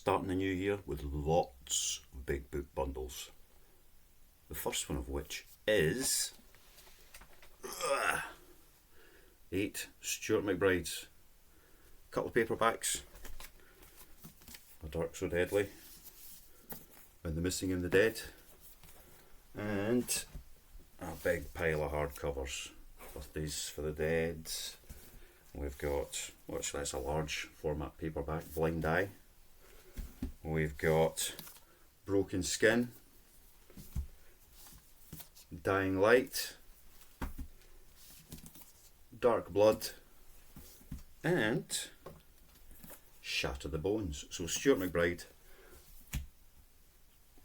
starting the new year with lots of big book bundles. The first one of which is 8 Stuart McBride's. A couple of paperbacks. A Dark So Deadly and The Missing and the Dead. And a big pile of hardcovers. Birthdays for the Dead. We've got, actually that's a large format paperback, Blind Eye. We've got Broken Skin, Dying Light, Dark Blood, and Shatter the Bones. So Stuart McBride,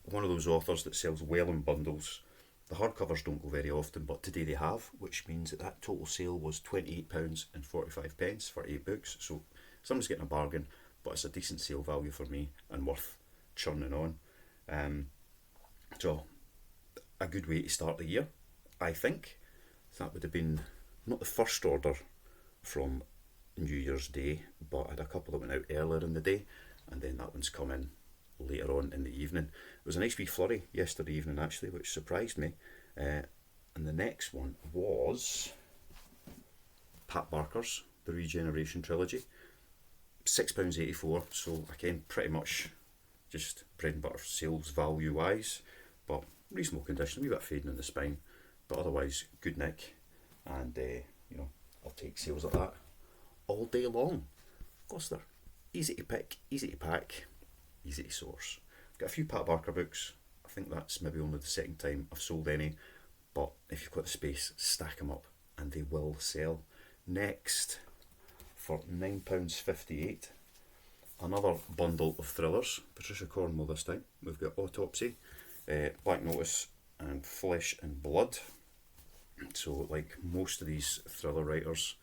one of those authors that sells well in bundles. The hardcovers don't go very often, but today they have, which means that total sale was £28.45 for 8 books. So someone's getting a bargain, but it's a decent sale value for me and worth churning on. So a good way to start the year, I think. That would have been not the first order from New Year's Day, but I had a couple that went out earlier in the day, and then that one's come in later on in the evening. It was a nice wee flurry yesterday evening actually, which surprised me. And the next one was Pat Barker's The Regeneration Trilogy. £6.84, so again pretty much just bread and butter sales value wise, but reasonable condition, a wee bit fading in the spine, but otherwise good nick, and I'll take sales like that all day long. Of course they're easy to pick, easy to pack, easy to source. Got a few Pat Barker books. I think that's maybe only the second time I've sold any, but if you've got the space, stack them up and they will sell. Next, for £9.58, another bundle of thrillers. Patricia Cornwell this time. We've got Autopsy, Black Notice, and Flesh and Blood. So like most of these thriller writers,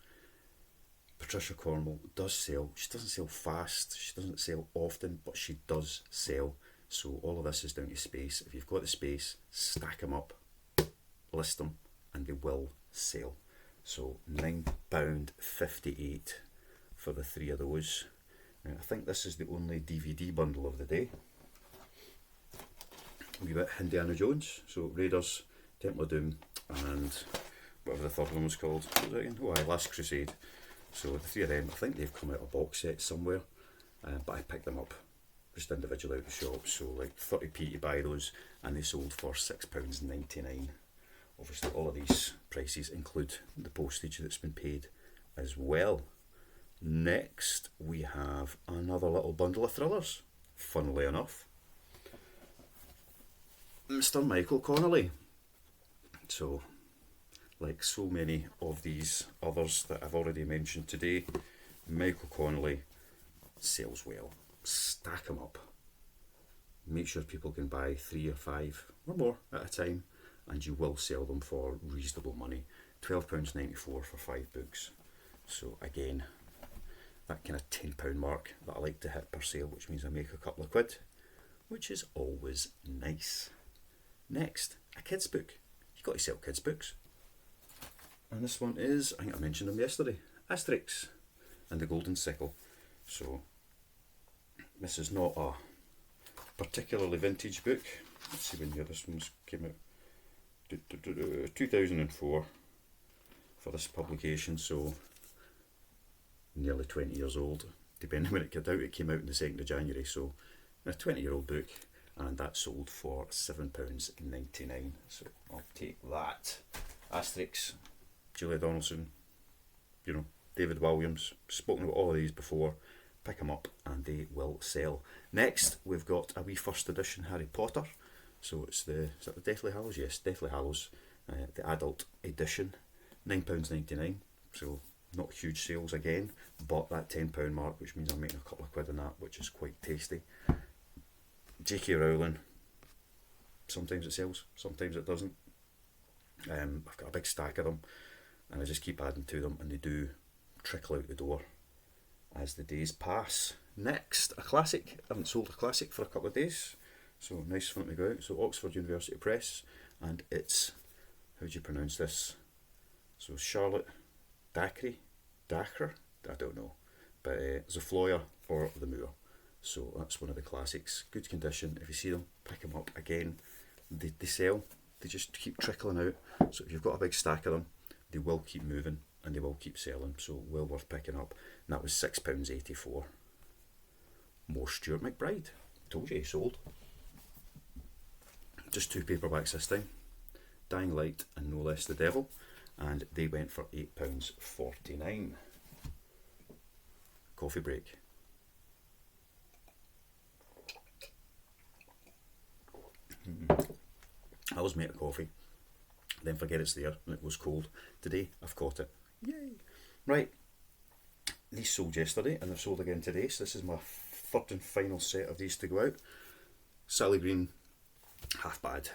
Patricia Cornwell does sell. She doesn't sell fast, she doesn't sell often, but she does sell. So all of this is down to space. If you've got the space, stack them up, list them, and they will sell. So £9.58 for the 3 of those. Now, I think this is the only DVD bundle of the day. A wee bit Indiana Jones. So Raiders, Temple of Doom, and whatever the third one was called. What was it again? Oh, Last Crusade. So the 3 of them, I think they've come out a box set somewhere, but I picked them up just individually out the shop, so like 30p to buy those, and they sold for £6.99. Obviously all of these prices include the postage that's been paid as well. Next we have another little bundle of thrillers, funnily enough. Mr. Michael Connolly. So like so many of these others that I've already mentioned today, Michael Connolly sells well. Stack them up. Make sure people can buy 3 or 5 or more at a time, and you will sell them for reasonable money. £12.94 for 5 books. So again, that kind of £10 mark that I like to hit per sale, which means I make a couple of quid, which is always nice. Next, a kids book. You've got to sell kids books. And this one is, I think I mentioned them yesterday, Asterix and the Golden Sickle. So this is not a particularly vintage book. Let's see when year this one came out. 2004 for this publication, so nearly 20 years old. Depending when it came out, it came out on the 2nd of January, so a 20-year-old book, and that sold for £7.99. So I'll take that. Asterix, Julia Donaldson, David Williams, spoken about all of these before. Pick them up and they will sell. Next, we've got a wee first edition Harry Potter. So it's is that the Deathly Hallows? Yes, Deathly Hallows, the adult edition, £9.99. So not huge sales again, but that £10 mark, which means I'm making a couple of quid on that, which is quite tasty. J.K. Rowling, sometimes it sells, sometimes it doesn't. I've got a big stack of them, and I just keep adding to them, and they do trickle out the door as the days pass. Next, a classic. I haven't sold a classic for a couple of days, so nice for it to go out. So Oxford University Press, and it's, how do you pronounce this? So Charlotte Dacre, I don't know, but Zofloya or the Moor. So that's one of the classics. Good condition. If you see them, pick them up again. They sell. They just keep trickling out. So if you've got a big stack of them, they will keep moving and they will keep selling. So well worth picking up. And that was £6.84. More Stuart McBride. Told you he sold. Just 2 paperbacks this time. Dying Light and No Less the Devil. And they went for £8.49. Coffee break. I always make a coffee, then forget it's there and it goes cold. Today I've caught it. Yay! Right, these sold yesterday and they've sold again today, so this is my third and final set of these to go out. Sally Green, Half Bad.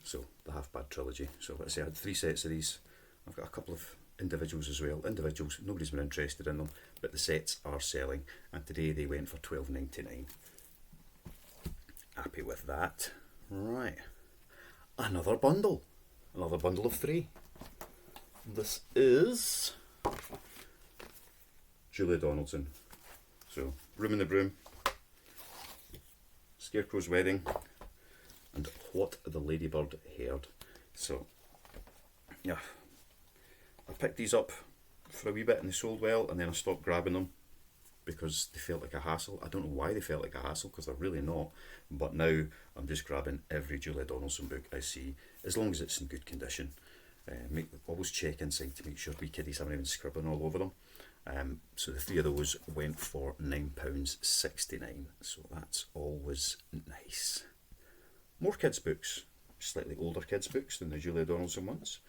So the Half Bad trilogy. So let's say I had 3 sets of these. I've got a couple of individuals as well. Individuals, nobody's been interested in them, but the sets are selling, and today they went for £12.99. Happy with that. Right, another bundle of 3. This is Julia Donaldson. So Room in the Broom, Scarecrow's Wedding, and What the Ladybird Heard. So yeah, I picked these up for a wee bit and they sold well, and then I stopped grabbing them because they felt like a hassle. I don't know why they felt like a hassle, because they're really not. But now I'm just grabbing every Julia Donaldson book I see, as long as it's in good condition. Always check inside to make sure wee kiddies haven't even scribbling all over them. So the 3 of those went for £9.69. So that's always nice. More kids books, slightly older kids books than the Julia Donaldson ones.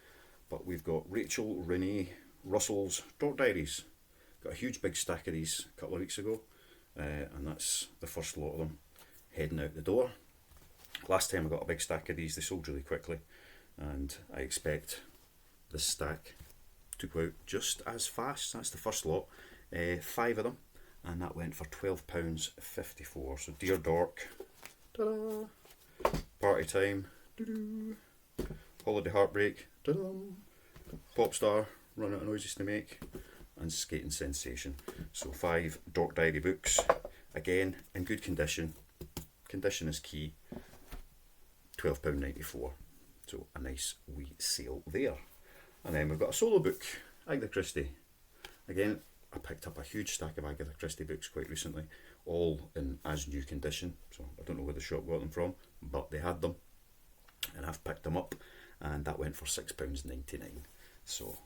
But we've got Rachel Renee Russell's Dot Diaries. Got a huge big stack of these a couple of weeks ago, and that's the first lot of them heading out the door. Last time I got a big stack of these, they sold really quickly, and I expect this stack to go out just as fast. That's the first lot, 5 of them, and that went for £12.54. So Dear Dork, ta-da! Party Time, doo-doo! Holiday Heartbreak, ta-da! Popstar, Run Out of Noises to Make, and Skating Sensation. So 5 Dork Diary books, again in good condition. Condition is key. £12.94. So a nice wee sale there. And then we've got a solo book, Agatha Christie. Again, I picked up a huge stack of Agatha Christie books quite recently, all in as new condition. So I don't know where the shop got them from, but they had them, and I've picked them up, and that went for £6.99. So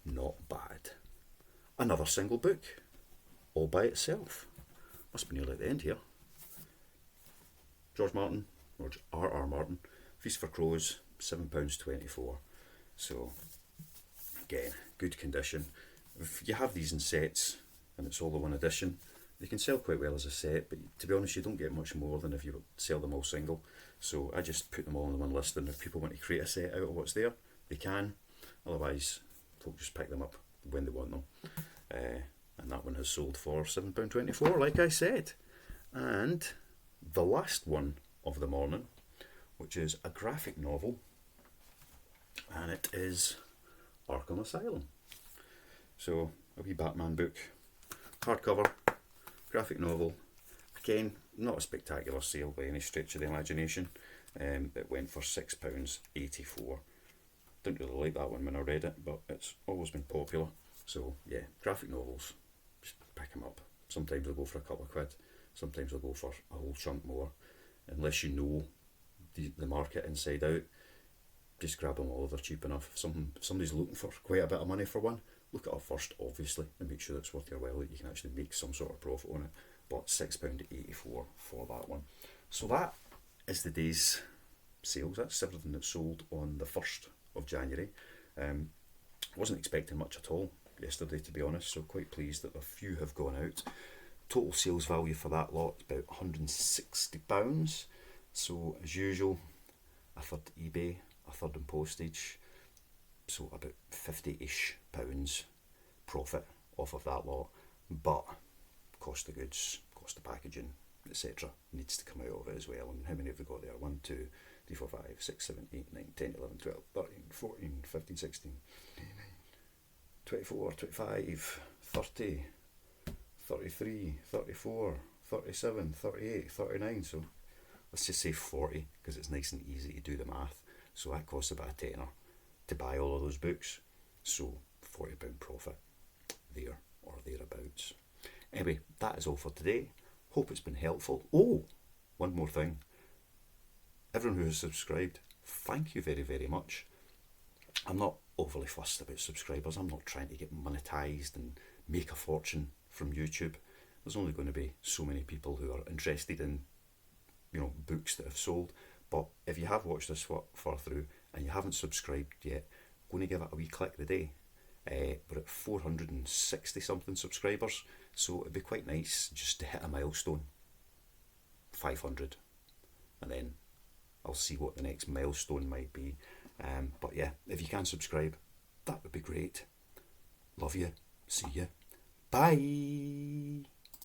not bad. Another single book, all by itself. Must be nearly at the end here. George R.R. Martin, Feast for Crows, £7.24. So again, good condition. If you have these in sets and it's all the one edition, they can sell quite well as a set, but to be honest, you don't get much more than if you sell them all single. So I just put them all on the one list, and if people want to create a set out of what's there, they can. Otherwise, folk just pick them up when they want them. And that one has sold for £7.24, like I said. And the last one of the morning, which is a graphic novel, and it is Arkham Asylum. So a wee Batman book, hardcover, graphic novel. Again, not a spectacular sale by any stretch of the imagination. It went for £6.84. Didn't really like that one when I read it, but it's always been popular. So yeah, graphic novels, just pick them up. Sometimes they'll go for a couple of quid, sometimes they'll go for a whole chunk more. Unless you know the market inside out, just grab them all if they're cheap enough. If somebody's looking for quite a bit of money for one, look it up first, obviously, and make sure it's worth your while, that you can actually make some sort of profit on it. But £6.84 for that one. So that is the day's sales. That's everything that sold on the 1st of January. Wasn't expecting much at all yesterday, to be honest, so quite pleased that a few have gone out. Total sales value for that lot is about £160. So as usual, a third eBay, a third in postage, so about £50-ish profit off of that lot. But cost of goods, cost of packaging, etc. needs to come out of it as well. And how many have we got there? 1, 2, 3, 4, 5, 6, 7, 8, 9, 10, 11, 12, 13, 14, 15, 16, 24, 25, 30, 33, 34, 37, 38, 39. So let's just say 40 because it's nice and easy to do the math. So that costs about a tenner to buy all of those books. So £40 profit there or thereabouts. Anyway, that is all for today. Hope it's been helpful. Oh, one more thing. Everyone who has subscribed, thank you very, very much. I'm not overly fussed about subscribers. I'm not trying to get monetized and make a fortune from YouTube. There's only going to be so many people who are interested in, books that have sold. But if you have watched this far through and you haven't subscribed yet, I'm going to give it a wee click today. We're at 460 something subscribers, so it'd be quite nice just to hit a milestone, 500, and then I'll see what the next milestone might be. But yeah, if you can subscribe, that would be great. Love you. See you. Bye.